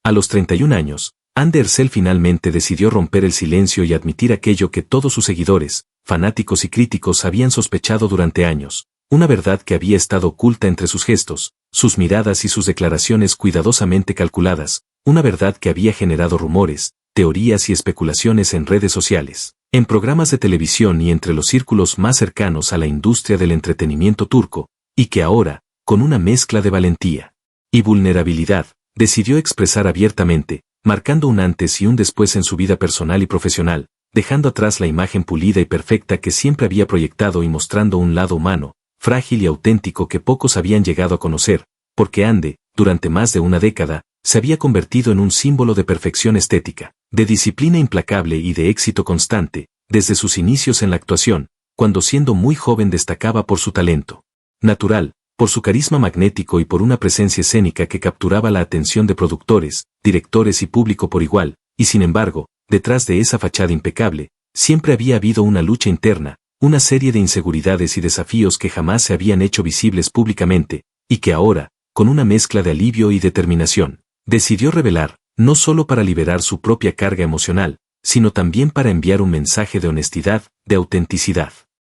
A los 31 años, Anne Ercel finalmente decidió romper el silencio y admitir aquello que todos sus seguidores, fanáticos y críticos habían sospechado durante años, una verdad que había estado oculta entre sus gestos, sus miradas y sus declaraciones cuidadosamente calculadas, una verdad que había generado rumores, teorías y especulaciones en redes sociales, en programas de televisión y entre los círculos más cercanos a la industria del entretenimiento turco, y que ahora, con una mezcla de valentía y vulnerabilidad, decidió expresar abiertamente, marcando un antes y un después en su vida personal y profesional, dejando atrás la imagen pulida y perfecta que siempre había proyectado y mostrando un lado humano, frágil y auténtico que pocos habían llegado a conocer, porque Anne, durante más de una década, se había convertido en un símbolo de perfección estética, de disciplina implacable y de éxito constante, desde sus inicios en la actuación, cuando siendo muy joven destacaba por su talento natural, por su carisma magnético y por una presencia escénica que capturaba la atención de productores, directores y público por igual, y sin embargo, detrás de esa fachada impecable, siempre había habido una lucha interna, una serie de inseguridades y desafíos que jamás se habían hecho visibles públicamente, y que ahora, con una mezcla de alivio y determinación, decidió revelar, no solo para liberar su propia carga emocional, sino también para enviar un mensaje de honestidad, de autenticidad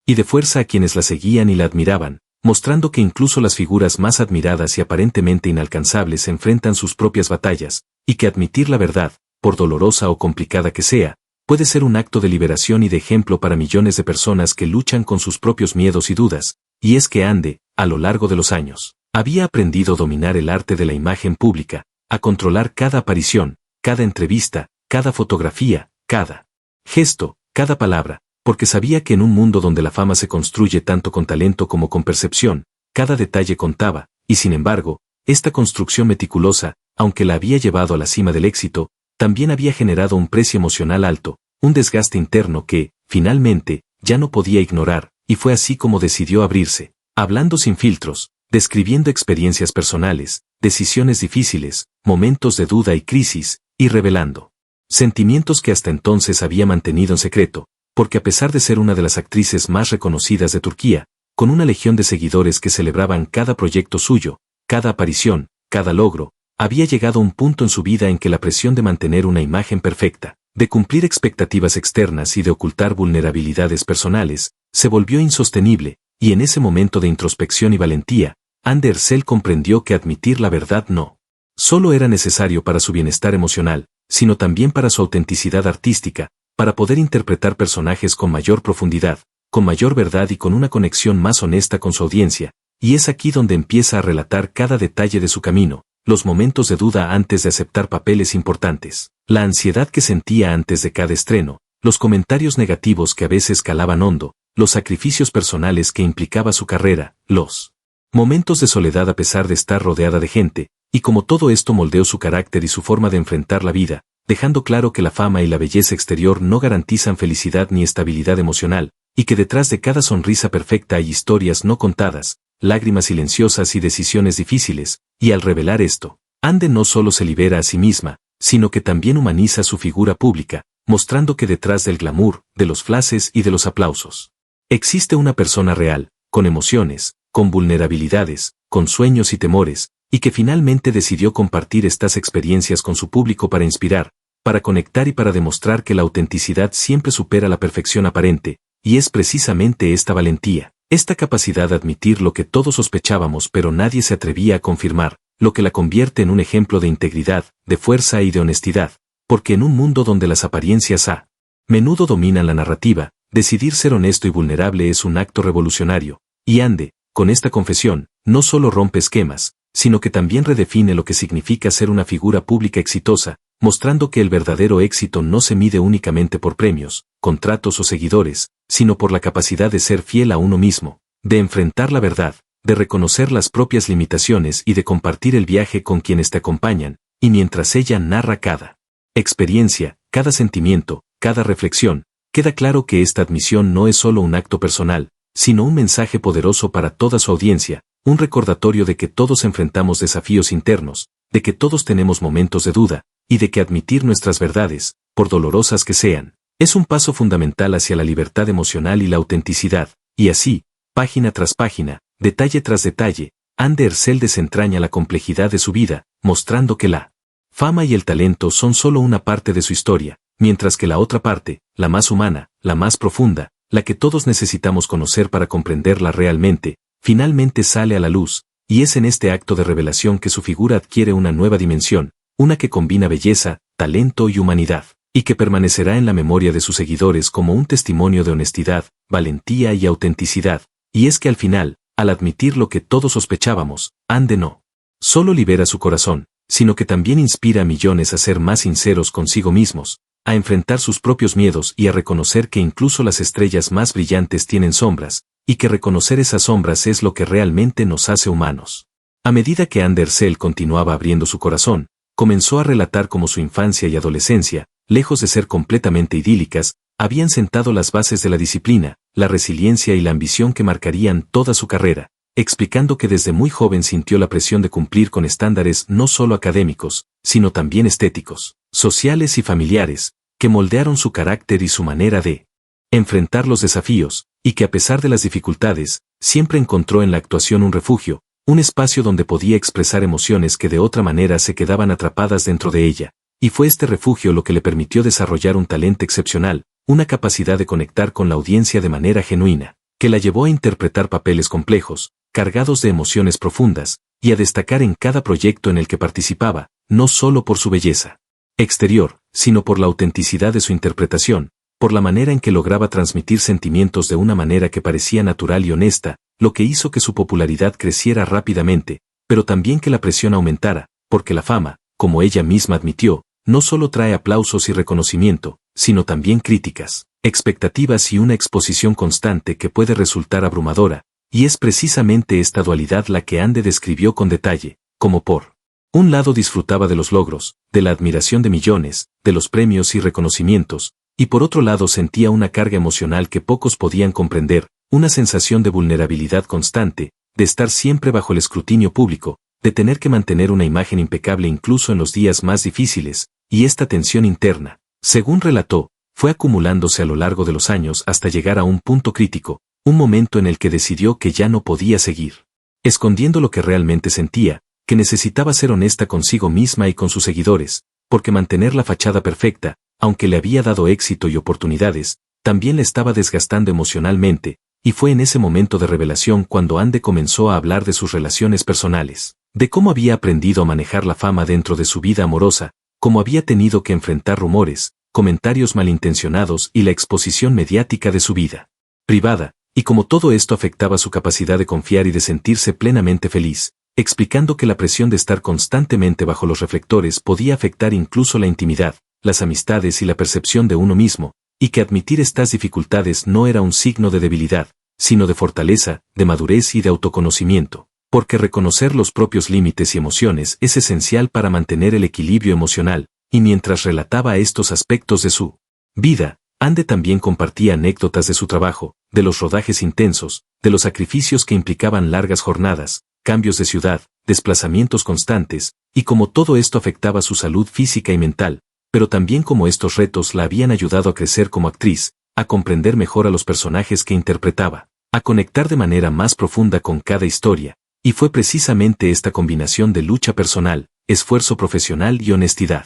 y de fuerza a quienes la seguían y la admiraban, mostrando que incluso las figuras más admiradas y aparentemente inalcanzables enfrentan sus propias batallas, y que admitir la verdad, por dolorosa o complicada que sea, puede ser un acto de liberación y de ejemplo para millones de personas que luchan con sus propios miedos y dudas, y es que Anne, a lo largo de los años, había aprendido a dominar el arte de la imagen pública, a controlar cada aparición, cada entrevista, cada fotografía, cada gesto, cada palabra, porque sabía que en un mundo donde la fama se construye tanto con talento como con percepción, cada detalle contaba, y sin embargo, esta construcción meticulosa, aunque la había llevado a la cima del éxito, también había generado un precio emocional alto, un desgaste interno que, finalmente, ya no podía ignorar, y fue así como decidió abrirse, hablando sin filtros, describiendo experiencias personales, decisiones difíciles, momentos de duda y crisis, y revelando sentimientos que hasta entonces había mantenido en secreto, porque a pesar de ser una de las actrices más reconocidas de Turquía, con una legión de seguidores que celebraban cada proyecto suyo, cada aparición, cada logro, había llegado a un punto en su vida en que la presión de mantener una imagen perfecta, de cumplir expectativas externas y de ocultar vulnerabilidades personales, se volvió insostenible, y en ese momento de introspección y valentía, Anne Ercel comprendió que admitir la verdad no solo era necesario para su bienestar emocional, sino también para su autenticidad artística, para poder interpretar personajes con mayor profundidad, con mayor verdad y con una conexión más honesta con su audiencia, y es aquí donde empieza a relatar cada detalle de su camino, los momentos de duda antes de aceptar papeles importantes, la ansiedad que sentía antes de cada estreno, los comentarios negativos que a veces calaban hondo, los sacrificios personales que implicaba su carrera, los momentos de soledad a pesar de estar rodeada de gente, y como todo esto moldeó su carácter y su forma de enfrentar la vida, dejando claro que la fama y la belleza exterior no garantizan felicidad ni estabilidad emocional, y que detrás de cada sonrisa perfecta hay historias no contadas, lágrimas silenciosas y decisiones difíciles, y al revelar esto, Anne no solo se libera a sí misma, sino que también humaniza su figura pública, mostrando que detrás del glamour, de los flashes y de los aplausos, existe una persona real, con emociones, con vulnerabilidades, con sueños y temores, y que finalmente decidió compartir estas experiencias con su público para inspirar, para conectar y para demostrar que la autenticidad siempre supera la perfección aparente, y es precisamente esta valentía, esta capacidad de admitir lo que todos sospechábamos pero nadie se atrevía a confirmar, lo que la convierte en un ejemplo de integridad, de fuerza y de honestidad, porque en un mundo donde las apariencias a menudo dominan la narrativa, decidir ser honesto y vulnerable es un acto revolucionario, y Anne, con esta confesión, no solo rompe esquemas, sino que también redefine lo que significa ser una figura pública exitosa, mostrando que el verdadero éxito no se mide únicamente por premios, contratos o seguidores, sino por la capacidad de ser fiel a uno mismo, de enfrentar la verdad, de reconocer las propias limitaciones y de compartir el viaje con quienes te acompañan, y mientras ella narra cada experiencia, cada sentimiento, cada reflexión, queda claro que esta admisión no es solo un acto personal, sino un mensaje poderoso para toda su audiencia, un recordatorio de que todos enfrentamos desafíos internos, de que todos tenemos momentos de duda, y de que admitir nuestras verdades, por dolorosas que sean, es un paso fundamental hacia la libertad emocional y la autenticidad, y así, página tras página, detalle tras detalle, Anne Ercel desentraña la complejidad de su vida, mostrando que la fama y el talento son solo una parte de su historia, mientras que la otra parte, la más humana, la más profunda, la que todos necesitamos conocer para comprenderla realmente, finalmente sale a la luz, y es en este acto de revelación que su figura adquiere una nueva dimensión, una que combina belleza, talento y humanidad, y que permanecerá en la memoria de sus seguidores como un testimonio de honestidad, valentía y autenticidad, y es que al final, al admitir lo que todos sospechábamos, Ande no solo libera su corazón, sino que también inspira a millones a ser más sinceros consigo mismos, a enfrentar sus propios miedos y a reconocer que incluso las estrellas más brillantes tienen sombras, y que reconocer esas sombras es lo que realmente nos hace humanos. A medida que Andersell continuaba abriendo su corazón, comenzó a relatar cómo su infancia y adolescencia, lejos de ser completamente idílicas, habían sentado las bases de la disciplina, la resiliencia y la ambición que marcarían toda su carrera, explicando que desde muy joven sintió la presión de cumplir con estándares no solo académicos, sino también estéticos, sociales y familiares, que moldearon su carácter y su manera de enfrentar los desafíos, y que a pesar de las dificultades, siempre encontró en la actuación un refugio, un espacio donde podía expresar emociones que de otra manera se quedaban atrapadas dentro de ella, y fue este refugio lo que le permitió desarrollar un talento excepcional, una capacidad de conectar con la audiencia de manera genuina, que la llevó a interpretar papeles complejos, cargados de emociones profundas, y a destacar en cada proyecto en el que participaba, no solo por su belleza exterior, sino por la autenticidad de su interpretación, por la manera en que lograba transmitir sentimientos de una manera que parecía natural y honesta, lo que hizo que su popularidad creciera rápidamente, pero también que la presión aumentara, porque la fama, como ella misma admitió, no solo trae aplausos y reconocimiento, sino también críticas, expectativas y una exposición constante que puede resultar abrumadora, y es precisamente esta dualidad la que Ande describió con detalle, como por un lado disfrutaba de los logros, de la admiración de millones, de los premios y reconocimientos, y por otro lado sentía una carga emocional que pocos podían comprender, una sensación de vulnerabilidad constante, de estar siempre bajo el escrutinio público, de tener que mantener una imagen impecable incluso en los días más difíciles, y esta tensión interna, según relató, fue acumulándose a lo largo de los años hasta llegar a un punto crítico, un momento en el que decidió que ya no podía seguir escondiendo lo que realmente sentía, que necesitaba ser honesta consigo misma y con sus seguidores, porque mantener la fachada perfecta, aunque le había dado éxito y oportunidades, también le estaba desgastando emocionalmente, y fue en ese momento de revelación cuando Ande comenzó a hablar de sus relaciones personales, de cómo había aprendido a manejar la fama dentro de su vida amorosa, cómo había tenido que enfrentar rumores, comentarios malintencionados y la exposición mediática de su vida privada, y cómo todo esto afectaba su capacidad de confiar y de sentirse plenamente feliz, explicando que la presión de estar constantemente bajo los reflectores podía afectar incluso la intimidad, las amistades y la percepción de uno mismo, y que admitir estas dificultades no era un signo de debilidad, sino de fortaleza, de madurez y de autoconocimiento, porque reconocer los propios límites y emociones es esencial para mantener el equilibrio emocional, y mientras relataba estos aspectos de su vida, Ande también compartía anécdotas de su trabajo, de los rodajes intensos, de los sacrificios que implicaban largas jornadas, cambios de ciudad, desplazamientos constantes, y cómo todo esto afectaba su salud física y mental, pero también cómo estos retos la habían ayudado a crecer como actriz, a comprender mejor a los personajes que interpretaba, a conectar de manera más profunda con cada historia, y fue precisamente esta combinación de lucha personal, esfuerzo profesional y honestidad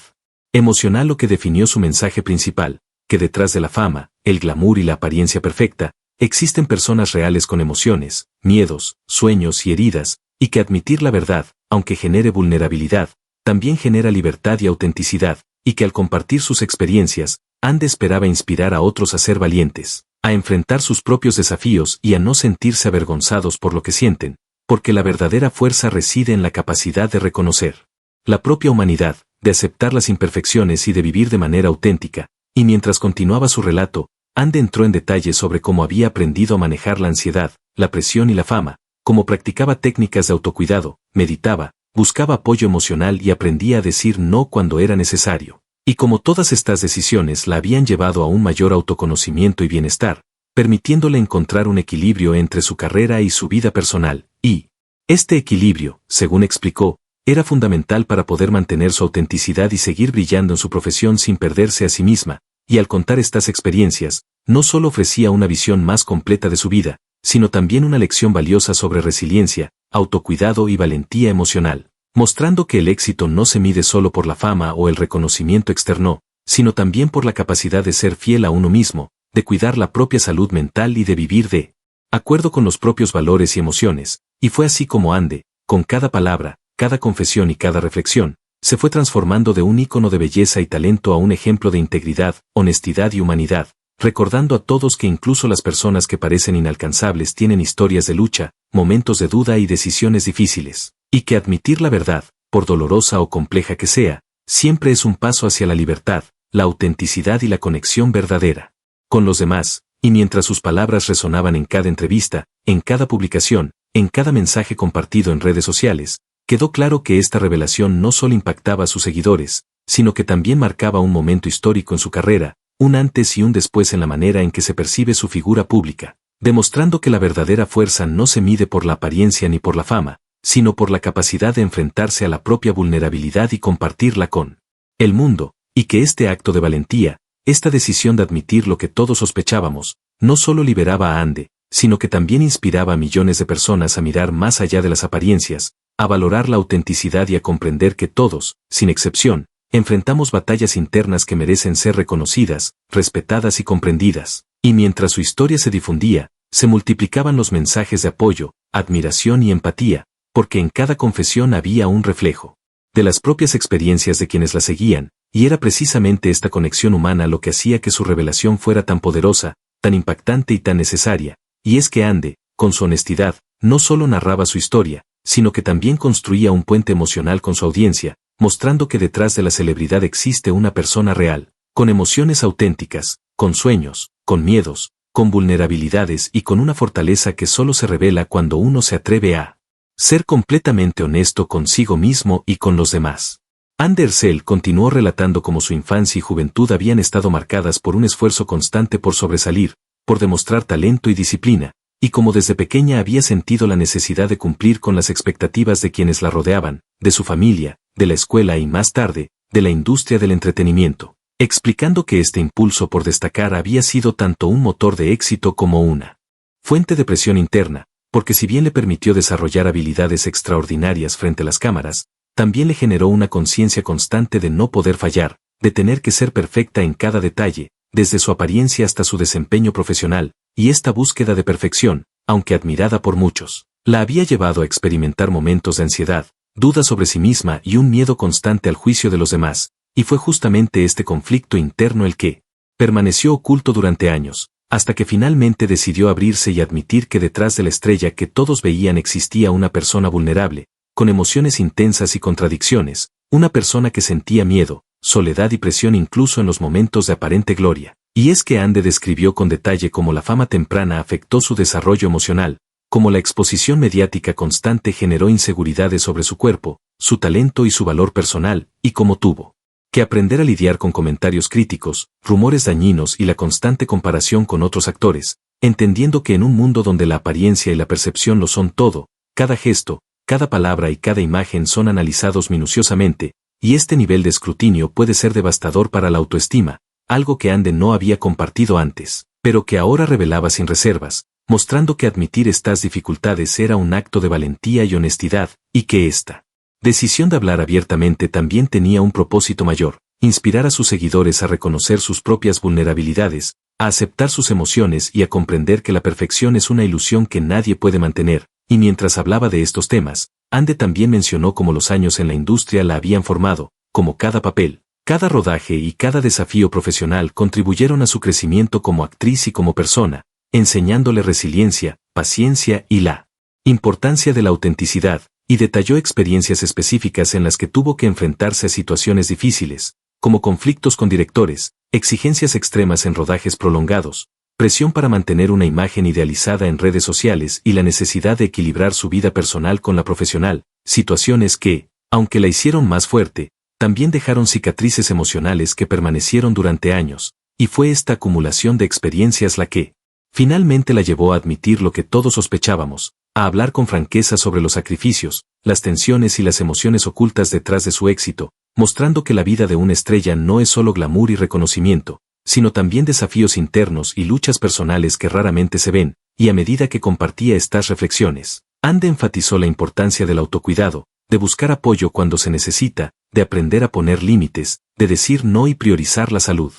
emocional lo que definió su mensaje principal, que detrás de la fama, el glamour y la apariencia perfecta, existen personas reales con emociones, miedos, sueños y heridas, y que admitir la verdad, aunque genere vulnerabilidad, también genera libertad y autenticidad, y que al compartir sus experiencias, Ande esperaba inspirar a otros a ser valientes, a enfrentar sus propios desafíos y a no sentirse avergonzados por lo que sienten, porque la verdadera fuerza reside en la capacidad de reconocer la propia humanidad, de aceptar las imperfecciones y de vivir de manera auténtica, y mientras continuaba su relato, Ande entró en detalles sobre cómo había aprendido a manejar la ansiedad, la presión y la fama, cómo practicaba técnicas de autocuidado, meditaba, buscaba apoyo emocional y aprendía a decir no cuando era necesario, y cómo todas estas decisiones la habían llevado a un mayor autoconocimiento y bienestar, permitiéndole encontrar un equilibrio entre su carrera y su vida personal, y este equilibrio, según explicó, era fundamental para poder mantener su autenticidad y seguir brillando en su profesión sin perderse a sí misma, y al contar estas experiencias, no solo ofrecía una visión más completa de su vida, sino también una lección valiosa sobre resiliencia, autocuidado y valentía emocional, mostrando que el éxito no se mide solo por la fama o el reconocimiento externo, sino también por la capacidad de ser fiel a uno mismo, de cuidar la propia salud mental y de vivir de acuerdo con los propios valores y emociones, y fue así como Ande, con cada palabra, cada confesión y cada reflexión, se fue transformando de un ícono de belleza y talento a un ejemplo de integridad, honestidad y humanidad, recordando a todos que incluso las personas que parecen inalcanzables tienen historias de lucha, momentos de duda y decisiones difíciles, y que admitir la verdad, por dolorosa o compleja que sea, siempre es un paso hacia la libertad, la autenticidad y la conexión verdadera con los demás, y mientras sus palabras resonaban en cada entrevista, en cada publicación, en cada mensaje compartido en redes sociales, quedó claro que esta revelación no solo impactaba a sus seguidores, sino que también marcaba un momento histórico en su carrera, un antes y un después en la manera en que se percibe su figura pública, demostrando que la verdadera fuerza no se mide por la apariencia ni por la fama, sino por la capacidad de enfrentarse a la propia vulnerabilidad y compartirla con el mundo, y que este acto de valentía, esta decisión de admitir lo que todos sospechábamos, no solo liberaba a Ande, sino que también inspiraba a millones de personas a mirar más allá de las apariencias, a valorar la autenticidad y a comprender que todos, sin excepción, enfrentamos batallas internas que merecen ser reconocidas, respetadas y comprendidas. Y mientras su historia se difundía, se multiplicaban los mensajes de apoyo, admiración y empatía, porque en cada confesión había un reflejo de las propias experiencias de quienes la seguían, y era precisamente esta conexión humana lo que hacía que su revelación fuera tan poderosa, tan impactante y tan necesaria, y es que Ande, con su honestidad, no solo narraba su historia, sino que también construía un puente emocional con su audiencia, mostrando que detrás de la celebridad existe una persona real, con emociones auténticas, con sueños, con miedos, con vulnerabilidades y con una fortaleza que solo se revela cuando uno se atreve a ser completamente honesto consigo mismo y con los demás. Ande Ercel continuó relatando cómo su infancia y juventud habían estado marcadas por un esfuerzo constante por sobresalir, por demostrar talento y disciplina, y cómo desde pequeña había sentido la necesidad de cumplir con las expectativas de quienes la rodeaban, de su familia, de la escuela y más tarde, de la industria del entretenimiento, explicando que este impulso por destacar había sido tanto un motor de éxito como una fuente de presión interna, porque si bien le permitió desarrollar habilidades extraordinarias frente a las cámaras, también le generó una conciencia constante de no poder fallar, de tener que ser perfecta en cada detalle, desde su apariencia hasta su desempeño profesional, y esta búsqueda de perfección, aunque admirada por muchos, la había llevado a experimentar momentos de ansiedad, dudas sobre sí misma y un miedo constante al juicio de los demás, y fue justamente este conflicto interno el que permaneció oculto durante años, hasta que finalmente decidió abrirse y admitir que detrás de la estrella que todos veían existía una persona vulnerable, con emociones intensas y contradicciones, una persona que sentía miedo, soledad y presión incluso en los momentos de aparente gloria. Y es que Ande describió con detalle cómo la fama temprana afectó su desarrollo emocional, cómo la exposición mediática constante generó inseguridades sobre su cuerpo, su talento y su valor personal, y cómo tuvo que aprender a lidiar con comentarios críticos, rumores dañinos y la constante comparación con otros actores, entendiendo que en un mundo donde la apariencia y la percepción lo son todo, cada gesto, cada palabra y cada imagen son analizados minuciosamente, y este nivel de escrutinio puede ser devastador para la autoestima, algo que Ande no había compartido antes, pero que ahora revelaba sin reservas, mostrando que admitir estas dificultades era un acto de valentía y honestidad, y que esta decisión de hablar abiertamente también tenía un propósito mayor, inspirar a sus seguidores a reconocer sus propias vulnerabilidades, a aceptar sus emociones y a comprender que la perfección es una ilusión que nadie puede mantener, y mientras hablaba de estos temas, Ande también mencionó cómo los años en la industria la habían formado, como cada papel, cada rodaje y cada desafío profesional contribuyeron a su crecimiento como actriz y como persona, enseñándole resiliencia, paciencia y la importancia de la autenticidad, y detalló experiencias específicas en las que tuvo que enfrentarse a situaciones difíciles, como conflictos con directores, exigencias extremas en rodajes prolongados, presión para mantener una imagen idealizada en redes sociales y la necesidad de equilibrar su vida personal con la profesional, situaciones que, aunque la hicieron más fuerte, también dejaron cicatrices emocionales que permanecieron durante años, y fue esta acumulación de experiencias la que finalmente la llevó a admitir lo que todos sospechábamos, a hablar con franqueza sobre los sacrificios, las tensiones y las emociones ocultas detrás de su éxito, mostrando que la vida de una estrella no es solo glamour y reconocimiento, sino también desafíos internos y luchas personales que raramente se ven, y a medida que compartía estas reflexiones, Ande enfatizó la importancia del autocuidado, de buscar apoyo cuando se necesita, de aprender a poner límites, de decir no y priorizar la salud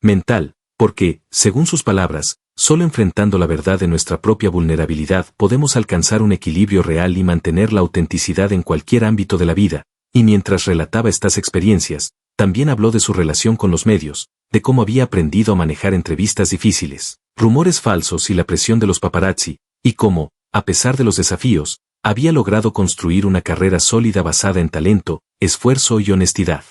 mental, porque, según sus palabras, solo enfrentando la verdad de nuestra propia vulnerabilidad podemos alcanzar un equilibrio real y mantener la autenticidad en cualquier ámbito de la vida. Y mientras relataba estas experiencias, también habló de su relación con los medios, de cómo había aprendido a manejar entrevistas difíciles, rumores falsos y la presión de los paparazzi, y cómo, a pesar de los desafíos, había logrado construir una carrera sólida basada en talento, esfuerzo y honestidad.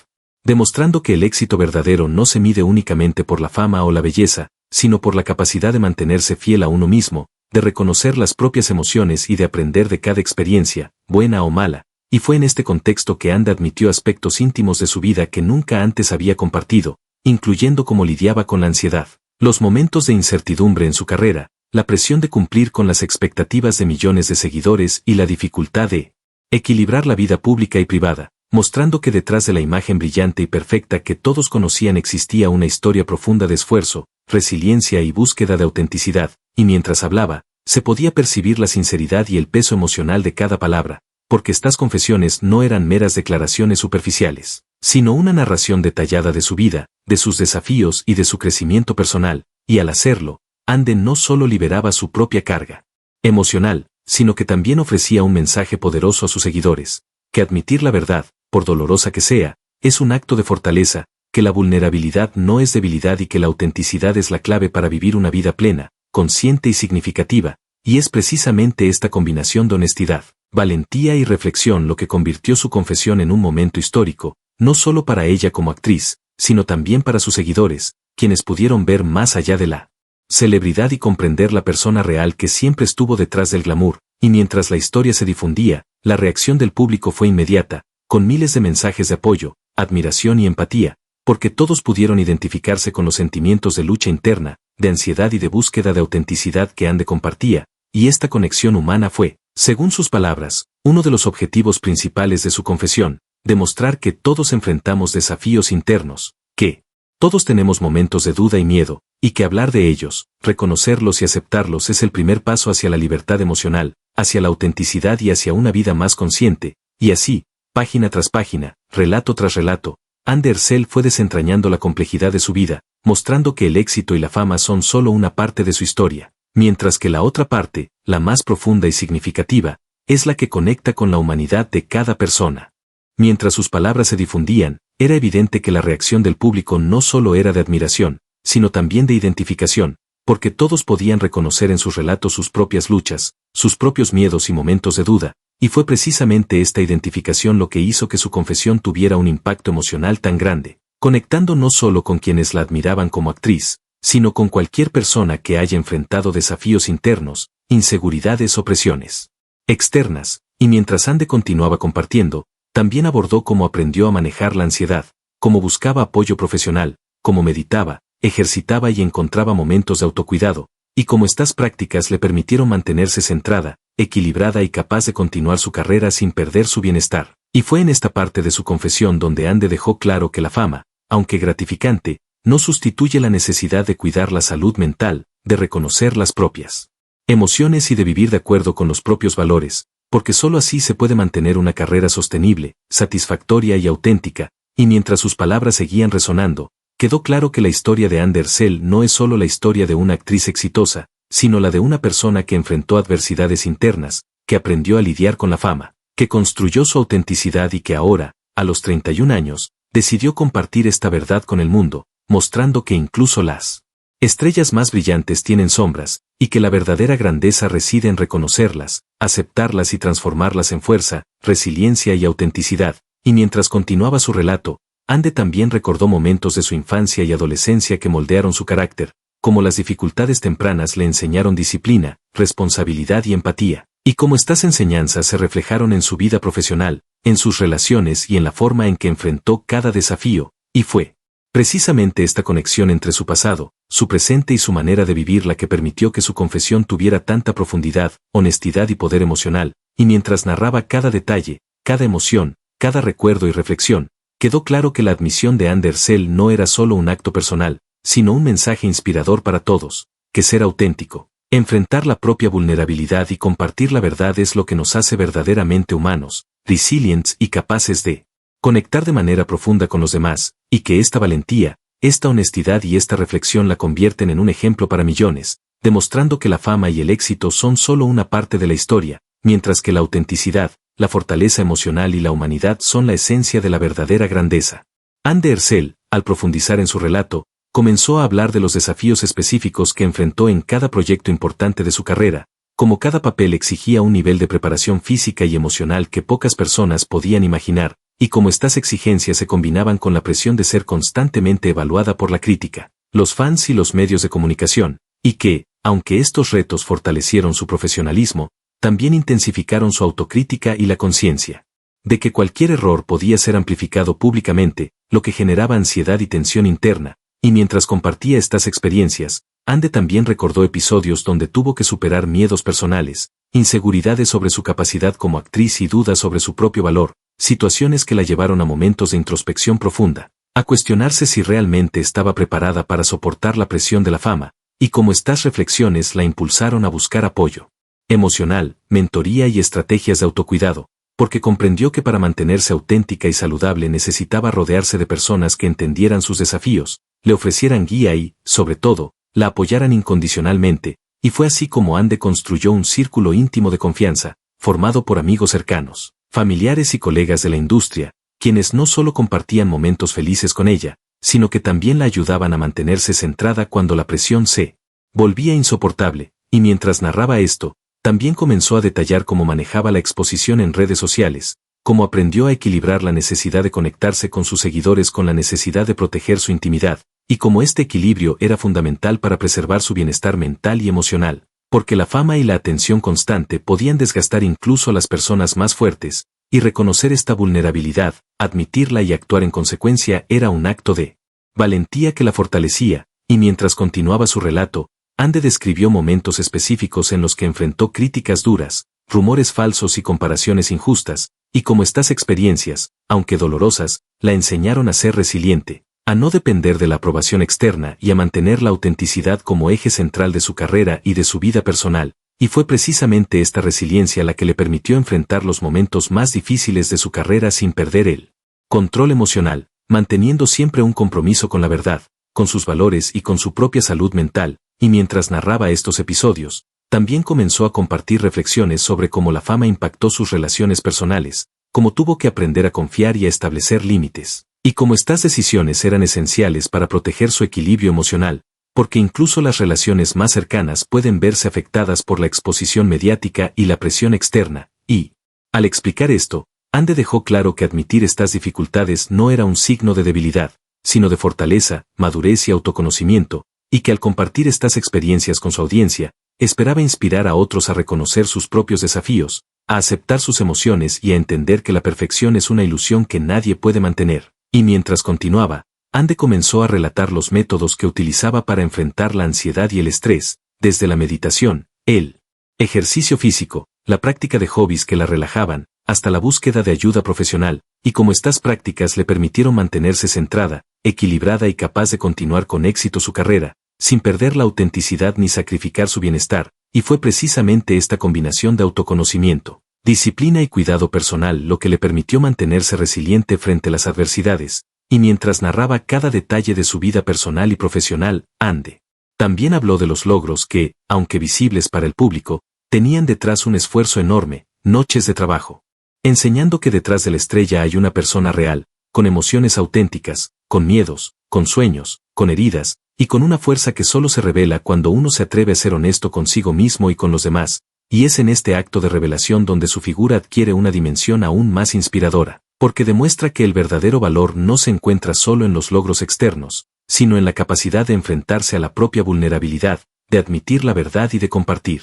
Demostrando que el éxito verdadero no se mide únicamente por la fama o la belleza, sino por la capacidad de mantenerse fiel a uno mismo, de reconocer las propias emociones y de aprender de cada experiencia, buena o mala. Y fue en este contexto que Ande admitió aspectos íntimos de su vida que nunca antes había compartido, incluyendo cómo lidiaba con la ansiedad, los momentos de incertidumbre en su carrera, la presión de cumplir con las expectativas de millones de seguidores y la dificultad de equilibrar la vida pública y privada, mostrando que detrás de la imagen brillante y perfecta que todos conocían existía una historia profunda de esfuerzo, resiliencia y búsqueda de autenticidad, y mientras hablaba, se podía percibir la sinceridad y el peso emocional de cada palabra, porque estas confesiones no eran meras declaraciones superficiales, sino una narración detallada de su vida, de sus desafíos y de su crecimiento personal, y al hacerlo, Ande no solo liberaba su propia carga emocional, sino que también ofrecía un mensaje poderoso a sus seguidores, que admitir la verdad, por dolorosa que sea, es un acto de fortaleza, que la vulnerabilidad no es debilidad y que la autenticidad es la clave para vivir una vida plena, consciente y significativa, y es precisamente esta combinación de honestidad, valentía y reflexión lo que convirtió su confesión en un momento histórico, no solo para ella como actriz, sino también para sus seguidores, quienes pudieron ver más allá de la celebridad y comprender la persona real que siempre estuvo detrás del glamour, y mientras la historia se difundía, la reacción del público fue inmediata, con miles de mensajes de apoyo, admiración y empatía, porque todos pudieron identificarse con los sentimientos de lucha interna, de ansiedad y de búsqueda de autenticidad que Ande compartía, y esta conexión humana fue, según sus palabras, uno de los objetivos principales de su confesión, demostrar que todos enfrentamos desafíos internos, que todos tenemos momentos de duda y miedo, y que hablar de ellos, reconocerlos y aceptarlos es el primer paso hacia la libertad emocional, hacia la autenticidad y hacia una vida más consciente, y así, página tras página, relato tras relato, Ande Ercel fue desentrañando la complejidad de su vida, mostrando que el éxito y la fama son solo una parte de su historia, mientras que la otra parte, la más profunda y significativa, es la que conecta con la humanidad de cada persona. Mientras sus palabras se difundían, era evidente que la reacción del público no solo era de admiración, sino también de identificación, porque todos podían reconocer en sus relatos sus propias luchas, sus propios miedos y momentos de duda, y fue precisamente esta identificación lo que hizo que su confesión tuviera un impacto emocional tan grande, conectando no solo con quienes la admiraban como actriz, sino con cualquier persona que haya enfrentado desafíos internos, inseguridades o presiones externas, y mientras Ande continuaba compartiendo, también abordó cómo aprendió a manejar la ansiedad, cómo buscaba apoyo profesional, cómo meditaba, ejercitaba y encontraba momentos de autocuidado, y cómo estas prácticas le permitieron mantenerse centrada, equilibrada y capaz de continuar su carrera sin perder su bienestar. Y fue en esta parte de su confesión donde Ande dejó claro que la fama, aunque gratificante, no sustituye la necesidad de cuidar la salud mental, de reconocer las propias emociones y de vivir de acuerdo con los propios valores, porque sólo así se puede mantener una carrera sostenible, satisfactoria y auténtica, y mientras sus palabras seguían resonando, quedó claro que la historia de Ande Ercel no es solo la historia de una actriz exitosa, sino la de una persona que enfrentó adversidades internas, que aprendió a lidiar con la fama, que construyó su autenticidad y que ahora, a los 31 años, decidió compartir esta verdad con el mundo, mostrando que incluso las estrellas más brillantes tienen sombras, y que la verdadera grandeza reside en reconocerlas, aceptarlas y transformarlas en fuerza, resiliencia y autenticidad. Y mientras continuaba su relato, Ande también recordó momentos de su infancia y adolescencia que moldearon su carácter, como las dificultades tempranas le enseñaron disciplina, responsabilidad y empatía, y cómo estas enseñanzas se reflejaron en su vida profesional, en sus relaciones y en la forma en que enfrentó cada desafío, y fue precisamente esta conexión entre su pasado, su presente y su manera de vivir la que permitió que su confesión tuviera tanta profundidad, honestidad y poder emocional, y mientras narraba cada detalle, cada emoción, cada recuerdo y reflexión, quedó claro que la admisión de Ande Ercel no era solo un acto personal, sino un mensaje inspirador para todos, que ser auténtico, enfrentar la propia vulnerabilidad y compartir la verdad es lo que nos hace verdaderamente humanos, resilientes y capaces de conectar de manera profunda con los demás, y que esta valentía, esta honestidad y esta reflexión la convierten en un ejemplo para millones, demostrando que la fama y el éxito son solo una parte de la historia, mientras que la autenticidad, la fortaleza emocional y la humanidad son la esencia de la verdadera grandeza. Anne de Hercel, al profundizar en su relato, comenzó a hablar de los desafíos específicos que enfrentó en cada proyecto importante de su carrera, como cada papel exigía un nivel de preparación física y emocional que pocas personas podían imaginar, y cómo estas exigencias se combinaban con la presión de ser constantemente evaluada por la crítica, los fans y los medios de comunicación, y que, aunque estos retos fortalecieron su profesionalismo, también intensificaron su autocrítica y la conciencia de que cualquier error podía ser amplificado públicamente, lo que generaba ansiedad y tensión interna, y mientras compartía estas experiencias, Anne también recordó episodios donde tuvo que superar miedos personales, inseguridades sobre su capacidad como actriz y dudas sobre su propio valor, situaciones que la llevaron a momentos de introspección profunda, a cuestionarse si realmente estaba preparada para soportar la presión de la fama, y cómo estas reflexiones la impulsaron a buscar apoyo emocional, mentoría y estrategias de autocuidado, porque comprendió que para mantenerse auténtica y saludable necesitaba rodearse de personas que entendieran sus desafíos, le ofrecieran guía y, sobre todo, la apoyaran incondicionalmente, y fue así como Anne construyó un círculo íntimo de confianza, formado por amigos cercanos, familiares y colegas de la industria, quienes no solo compartían momentos felices con ella, sino que también la ayudaban a mantenerse centrada cuando la presión se volvía insoportable, y mientras narraba esto, también comenzó a detallar cómo manejaba la exposición en redes sociales, cómo aprendió a equilibrar la necesidad de conectarse con sus seguidores con la necesidad de proteger su intimidad, y cómo este equilibrio era fundamental para preservar su bienestar mental y emocional, porque la fama y la atención constante podían desgastar incluso a las personas más fuertes, y reconocer esta vulnerabilidad, admitirla y actuar en consecuencia era un acto de valentía que la fortalecía, y mientras continuaba su relato, Anne describió momentos específicos en los que enfrentó críticas duras, rumores falsos y comparaciones injustas, y cómo estas experiencias, aunque dolorosas, la enseñaron a ser resiliente, a no depender de la aprobación externa y a mantener la autenticidad como eje central de su carrera y de su vida personal, y fue precisamente esta resiliencia la que le permitió enfrentar los momentos más difíciles de su carrera sin perder el control emocional, manteniendo siempre un compromiso con la verdad, con sus valores y con su propia salud mental, y mientras narraba estos episodios, también comenzó a compartir reflexiones sobre cómo la fama impactó sus relaciones personales, cómo tuvo que aprender a confiar y a establecer límites, y cómo estas decisiones eran esenciales para proteger su equilibrio emocional, porque incluso las relaciones más cercanas pueden verse afectadas por la exposición mediática y la presión externa, y, al explicar esto, Anne dejó claro que admitir estas dificultades no era un signo de debilidad, sino de fortaleza, madurez y autoconocimiento, y que al compartir estas experiencias con su audiencia, esperaba inspirar a otros a reconocer sus propios desafíos, a aceptar sus emociones y a entender que la perfección es una ilusión que nadie puede mantener. Y mientras continuaba, Anne comenzó a relatar los métodos que utilizaba para enfrentar la ansiedad y el estrés, desde la meditación, el ejercicio físico, la práctica de hobbies que la relajaban, hasta la búsqueda de ayuda profesional, y cómo estas prácticas le permitieron mantenerse centrada, equilibrada y capaz de continuar con éxito su carrera, sin perder la autenticidad ni sacrificar su bienestar, y fue precisamente esta combinación de autoconocimiento, disciplina y cuidado personal lo que le permitió mantenerse resiliente frente a las adversidades, y mientras narraba cada detalle de su vida personal y profesional, Anne también habló de los logros que, aunque visibles para el público, tenían detrás un esfuerzo enorme, noches de trabajo, enseñando que detrás de la estrella hay una persona real, con emociones auténticas, con miedos, con sueños, con heridas, y con una fuerza que solo se revela cuando uno se atreve a ser honesto consigo mismo y con los demás, y es en este acto de revelación donde su figura adquiere una dimensión aún más inspiradora, porque demuestra que el verdadero valor no se encuentra solo en los logros externos, sino en la capacidad de enfrentarse a la propia vulnerabilidad, de admitir la verdad y de compartir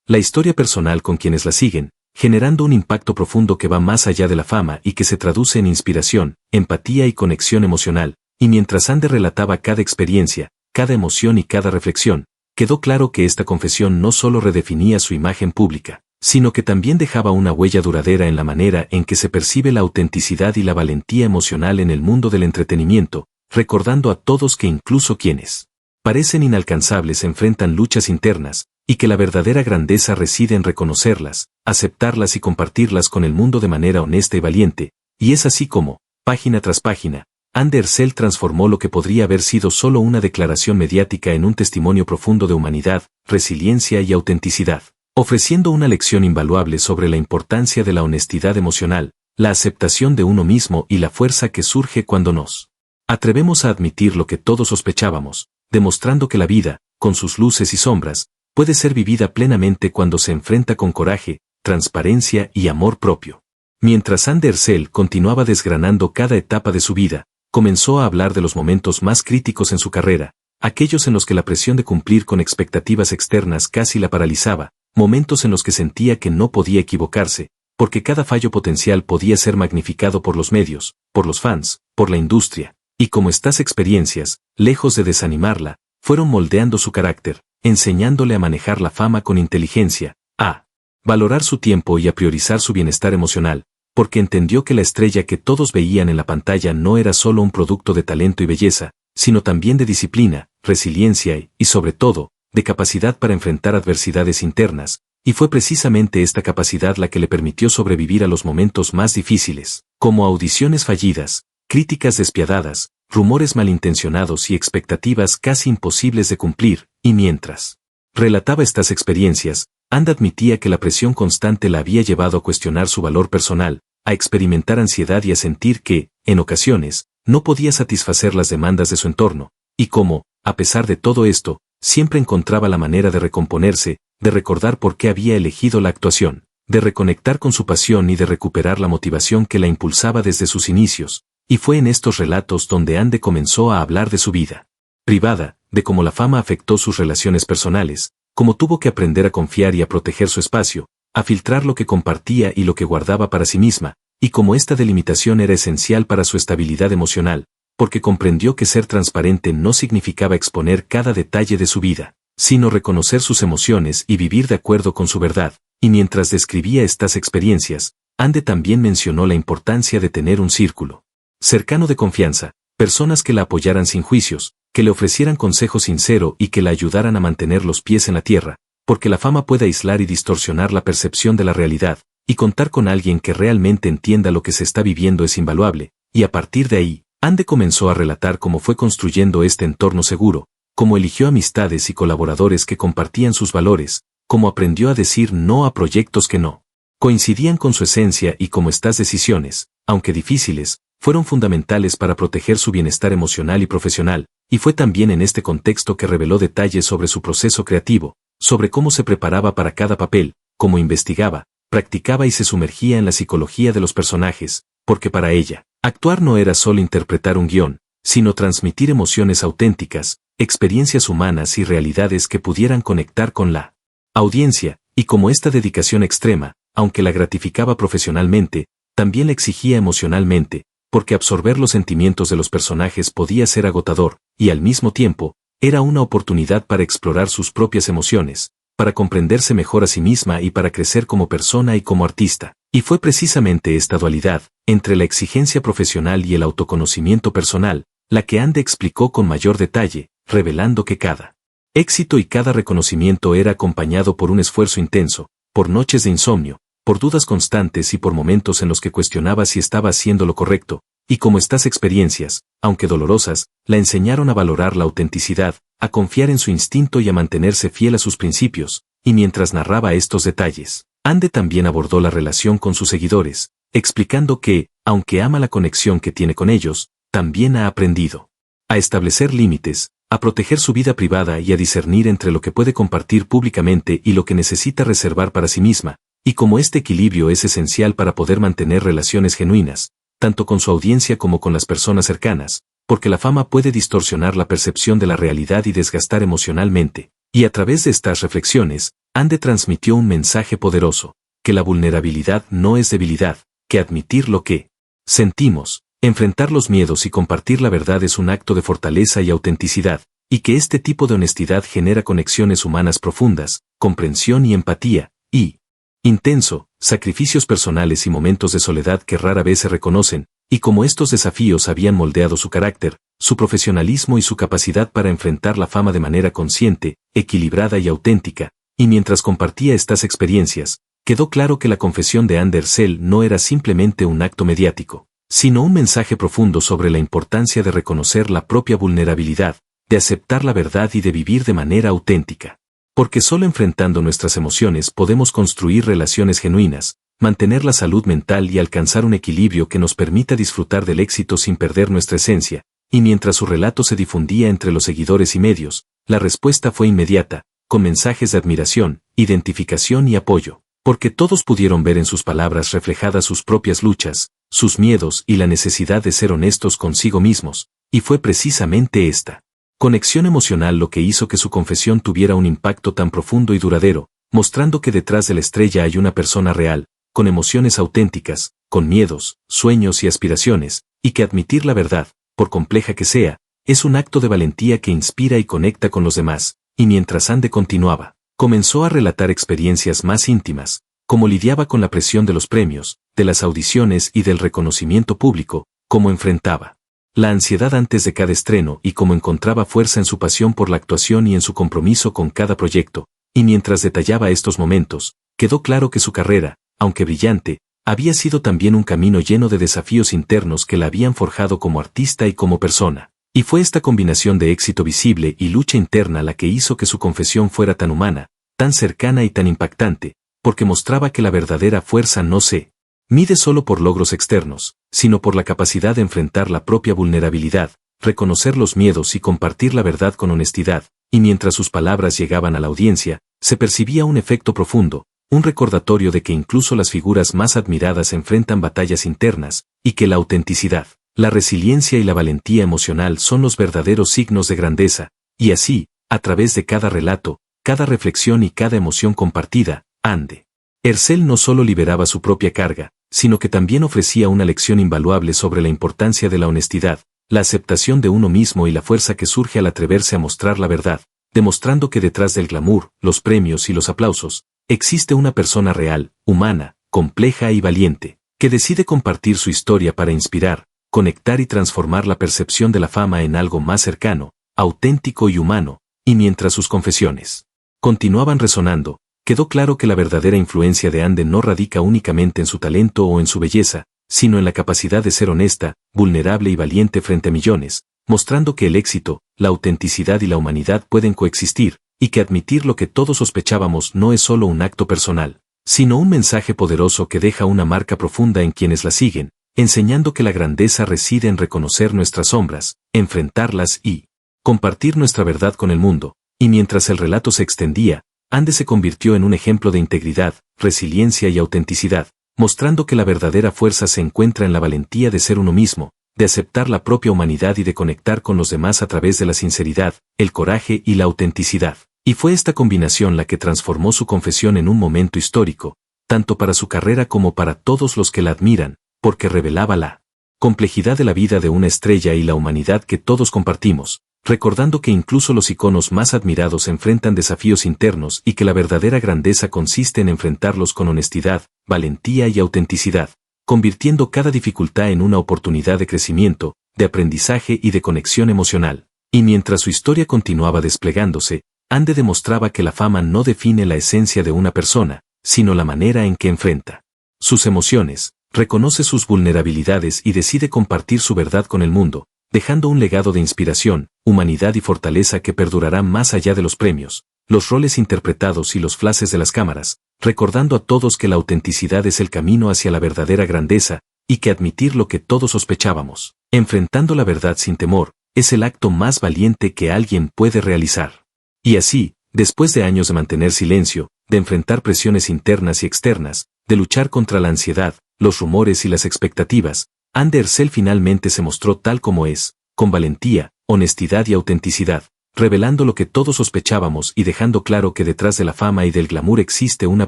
la historia personal con quienes la siguen, generando un impacto profundo que va más allá de la fama y que se traduce en inspiración, empatía y conexión emocional, y mientras Anne relataba cada experiencia, cada emoción y cada reflexión, quedó claro que esta confesión no solo redefinía su imagen pública, sino que también dejaba una huella duradera en la manera en que se percibe la autenticidad y la valentía emocional en el mundo del entretenimiento, recordando a todos que incluso quienes parecen inalcanzables enfrentan luchas internas, y que la verdadera grandeza reside en reconocerlas, aceptarlas y compartirlas con el mundo de manera honesta y valiente, y es así como, página tras página, Andersell transformó lo que podría haber sido solo una declaración mediática en un testimonio profundo de humanidad, resiliencia y autenticidad, ofreciendo una lección invaluable sobre la importancia de la honestidad emocional, la aceptación de uno mismo y la fuerza que surge cuando nos atrevemos a admitir lo que todos sospechábamos, demostrando que la vida, con sus luces y sombras, puede ser vivida plenamente cuando se enfrenta con coraje, transparencia y amor propio. Mientras Andersell continuaba desgranando cada etapa de su vida, comenzó a hablar de los momentos más críticos en su carrera, aquellos en los que la presión de cumplir con expectativas externas casi la paralizaba, momentos en los que sentía que no podía equivocarse, porque cada fallo potencial podía ser magnificado por los medios, por los fans, por la industria, y como estas experiencias, lejos de desanimarla, fueron moldeando su carácter, enseñándole a manejar la fama con inteligencia, a valorar su tiempo y a priorizar su bienestar emocional, porque entendió que la estrella que todos veían en la pantalla no era solo un producto de talento y belleza, sino también de disciplina, resiliencia y, sobre todo, de capacidad para enfrentar adversidades internas, y fue precisamente esta capacidad la que le permitió sobrevivir a los momentos más difíciles, como audiciones fallidas, críticas despiadadas, rumores malintencionados y expectativas casi imposibles de cumplir, y mientras relataba estas experiencias, And admitía que la presión constante la había llevado a cuestionar su valor personal, a experimentar ansiedad y a sentir que, en ocasiones, no podía satisfacer las demandas de su entorno, y cómo, a pesar de todo esto, siempre encontraba la manera de recomponerse, de recordar por qué había elegido la actuación, de reconectar con su pasión y de recuperar la motivación que la impulsaba desde sus inicios, y fue en estos relatos donde Ande comenzó a hablar de su vida privada, de cómo la fama afectó sus relaciones personales, cómo tuvo que aprender a confiar y a proteger su espacio, a filtrar lo que compartía y lo que guardaba para sí misma, y cómo esta delimitación era esencial para su estabilidad emocional, porque comprendió que ser transparente no significaba exponer cada detalle de su vida, sino reconocer sus emociones y vivir de acuerdo con su verdad, y mientras describía estas experiencias, Ande también mencionó la importancia de tener un círculo cercano de confianza, personas que la apoyaran sin juicios, que le ofrecieran consejo sincero y que la ayudaran a mantener los pies en la tierra, porque la fama puede aislar y distorsionar la percepción de la realidad, y contar con alguien que realmente entienda lo que se está viviendo es invaluable, y a partir de ahí, Ande comenzó a relatar cómo fue construyendo este entorno seguro, cómo eligió amistades y colaboradores que compartían sus valores, cómo aprendió a decir no a proyectos que no coincidían con su esencia y cómo estas decisiones, aunque difíciles, fueron fundamentales para proteger su bienestar emocional y profesional, y fue también en este contexto que reveló detalles sobre su proceso creativo, sobre cómo se preparaba para cada papel, cómo investigaba, practicaba y se sumergía en la psicología de los personajes, porque para ella, actuar no era solo interpretar un guión, sino transmitir emociones auténticas, experiencias humanas y realidades que pudieran conectar con la audiencia, y como esta dedicación extrema, aunque la gratificaba profesionalmente, también la exigía emocionalmente, porque absorber los sentimientos de los personajes podía ser agotador, y al mismo tiempo, era una oportunidad para explorar sus propias emociones, para comprenderse mejor a sí misma y para crecer como persona y como artista. Y fue precisamente esta dualidad, entre la exigencia profesional y el autoconocimiento personal, la que Ande explicó con mayor detalle, revelando que cada éxito y cada reconocimiento era acompañado por un esfuerzo intenso, por noches de insomnio, por dudas constantes y por momentos en los que cuestionaba si estaba haciendo lo correcto, y como estas experiencias, aunque dolorosas, la enseñaron a valorar la autenticidad, a confiar en su instinto y a mantenerse fiel a sus principios, y mientras narraba estos detalles, Ande también abordó la relación con sus seguidores, explicando que, aunque ama la conexión que tiene con ellos, también ha aprendido a establecer límites, a proteger su vida privada y a discernir entre lo que puede compartir públicamente y lo que necesita reservar para sí misma, y como este equilibrio es esencial para poder mantener relaciones genuinas, tanto con su audiencia como con las personas cercanas, porque la fama puede distorsionar la percepción de la realidad y desgastar emocionalmente, y a través de estas reflexiones, Ande transmitió un mensaje poderoso, que la vulnerabilidad no es debilidad, que admitir lo que sentimos, enfrentar los miedos y compartir la verdad es un acto de fortaleza y autenticidad, y que este tipo de honestidad genera conexiones humanas profundas, comprensión y empatía, y intenso, sacrificios personales y momentos de soledad que rara vez se reconocen, y como estos desafíos habían moldeado su carácter, su profesionalismo y su capacidad para enfrentar la fama de manera consciente, equilibrada y auténtica, y mientras compartía estas experiencias, quedó claro que la confesión de Andersell no era simplemente un acto mediático, sino un mensaje profundo sobre la importancia de reconocer la propia vulnerabilidad, de aceptar la verdad y de vivir de manera auténtica. Porque solo enfrentando nuestras emociones podemos construir relaciones genuinas, mantener la salud mental y alcanzar un equilibrio que nos permita disfrutar del éxito sin perder nuestra esencia. Y mientras su relato se difundía entre los seguidores y medios, la respuesta fue inmediata, con mensajes de admiración, identificación y apoyo, porque todos pudieron ver en sus palabras reflejadas sus propias luchas, sus miedos y la necesidad de ser honestos consigo mismos, y fue precisamente esta conexión emocional lo que hizo que su confesión tuviera un impacto tan profundo y duradero, mostrando que detrás de la estrella hay una persona real, con emociones auténticas, con miedos, sueños y aspiraciones, y que admitir la verdad, por compleja que sea, es un acto de valentía que inspira y conecta con los demás. Y mientras Ande continuaba, comenzó a relatar experiencias más íntimas, cómo lidiaba con la presión de los premios, de las audiciones y del reconocimiento público, cómo enfrentaba la ansiedad antes de cada estreno y cómo encontraba fuerza en su pasión por la actuación y en su compromiso con cada proyecto. Y mientras detallaba estos momentos, quedó claro que su carrera, aunque brillante, había sido también un camino lleno de desafíos internos que la habían forjado como artista y como persona. Y fue esta combinación de éxito visible y lucha interna la que hizo que su confesión fuera tan humana, tan cercana y tan impactante, porque mostraba que la verdadera fuerza no se mide solo por logros externos, sino por la capacidad de enfrentar la propia vulnerabilidad, reconocer los miedos y compartir la verdad con honestidad. Y mientras sus palabras llegaban a la audiencia, se percibía un efecto profundo, un recordatorio de que incluso las figuras más admiradas enfrentan batallas internas, y que la autenticidad, la resiliencia y la valentía emocional son los verdaderos signos de grandeza. Y así, a través de cada relato, cada reflexión y cada emoción compartida, Andersell no solo liberaba su propia carga, sino que también ofrecía una lección invaluable sobre la importancia de la honestidad, la aceptación de uno mismo y la fuerza que surge al atreverse a mostrar la verdad, demostrando que detrás del glamour, los premios y los aplausos, existe una persona real, humana, compleja y valiente, que decide compartir su historia para inspirar, conectar y transformar la percepción de la fama en algo más cercano, auténtico y humano. Y mientras sus confesiones continuaban resonando, quedó claro que la verdadera influencia de Ande no radica únicamente en su talento o en su belleza, sino en la capacidad de ser honesta, vulnerable y valiente frente a millones, mostrando que el éxito, la autenticidad y la humanidad pueden coexistir, y que admitir lo que todos sospechábamos no es solo un acto personal, sino un mensaje poderoso que deja una marca profunda en quienes la siguen, enseñando que la grandeza reside en reconocer nuestras sombras, enfrentarlas y compartir nuestra verdad con el mundo. Y mientras el relato se extendía, Ande se convirtió en un ejemplo de integridad, resiliencia y autenticidad, mostrando que la verdadera fuerza se encuentra en la valentía de ser uno mismo, de aceptar la propia humanidad y de conectar con los demás a través de la sinceridad, el coraje y la autenticidad. Y fue esta combinación la que transformó su confesión en un momento histórico, tanto para su carrera como para todos los que la admiran, porque revelaba la complejidad de la vida de una estrella y la humanidad que todos compartimos, recordando que incluso los iconos más admirados enfrentan desafíos internos y que la verdadera grandeza consiste en enfrentarlos con honestidad, valentía y autenticidad, convirtiendo cada dificultad en una oportunidad de crecimiento, de aprendizaje y de conexión emocional. Y mientras su historia continuaba desplegándose, Ande demostraba que la fama no define la esencia de una persona, sino la manera en que enfrenta sus emociones, reconoce sus vulnerabilidades y decide compartir su verdad con el mundo, dejando un legado de inspiración, humanidad y fortaleza que perdurará más allá de los premios, los roles interpretados y los flashes de las cámaras, recordando a todos que la autenticidad es el camino hacia la verdadera grandeza, y que admitir lo que todos sospechábamos, enfrentando la verdad sin temor, es el acto más valiente que alguien puede realizar. Y así, después de años de mantener silencio, de enfrentar presiones internas y externas, de luchar contra la ansiedad, los rumores y las expectativas, Andersell finalmente se mostró tal como es, con valentía, honestidad y autenticidad, revelando lo que todos sospechábamos y dejando claro que detrás de la fama y del glamour existe una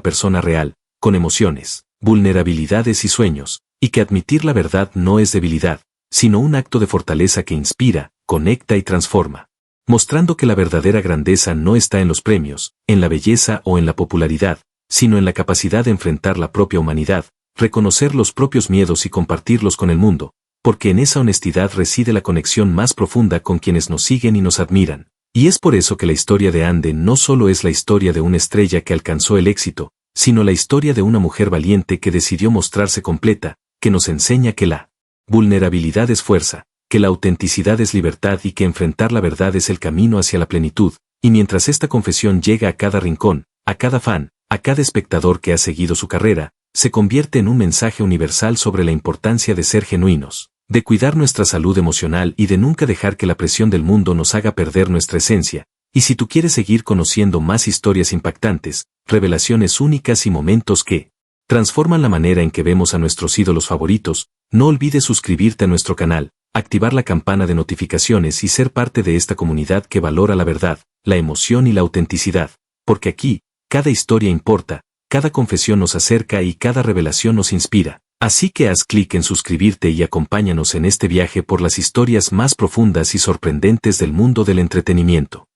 persona real, con emociones, vulnerabilidades y sueños, y que admitir la verdad no es debilidad, sino un acto de fortaleza que inspira, conecta y transforma, mostrando que la verdadera grandeza no está en los premios, en la belleza o en la popularidad, sino en la capacidad de enfrentar la propia humanidad, reconocer los propios miedos y compartirlos con el mundo, porque en esa honestidad reside la conexión más profunda con quienes nos siguen y nos admiran. Y es por eso que la historia de Ande no solo es la historia de una estrella que alcanzó el éxito, sino la historia de una mujer valiente que decidió mostrarse completa, que nos enseña que la vulnerabilidad es fuerza, que la autenticidad es libertad y que enfrentar la verdad es el camino hacia la plenitud, y mientras esta confesión llega a cada rincón, a cada fan, a cada espectador que ha seguido su carrera, se convierte en un mensaje universal sobre la importancia de ser genuinos, de cuidar nuestra salud emocional y de nunca dejar que la presión del mundo nos haga perder nuestra esencia. Y si tú quieres seguir conociendo más historias impactantes, revelaciones únicas y momentos que transforman la manera en que vemos a nuestros ídolos favoritos, no olvides suscribirte a nuestro canal, activar la campana de notificaciones y ser parte de esta comunidad que valora la verdad, la emoción y la autenticidad, porque aquí, cada historia importa, cada confesión nos acerca y cada revelación nos inspira. Así que haz clic en suscribirte y acompáñanos en este viaje por las historias más profundas y sorprendentes del mundo del entretenimiento.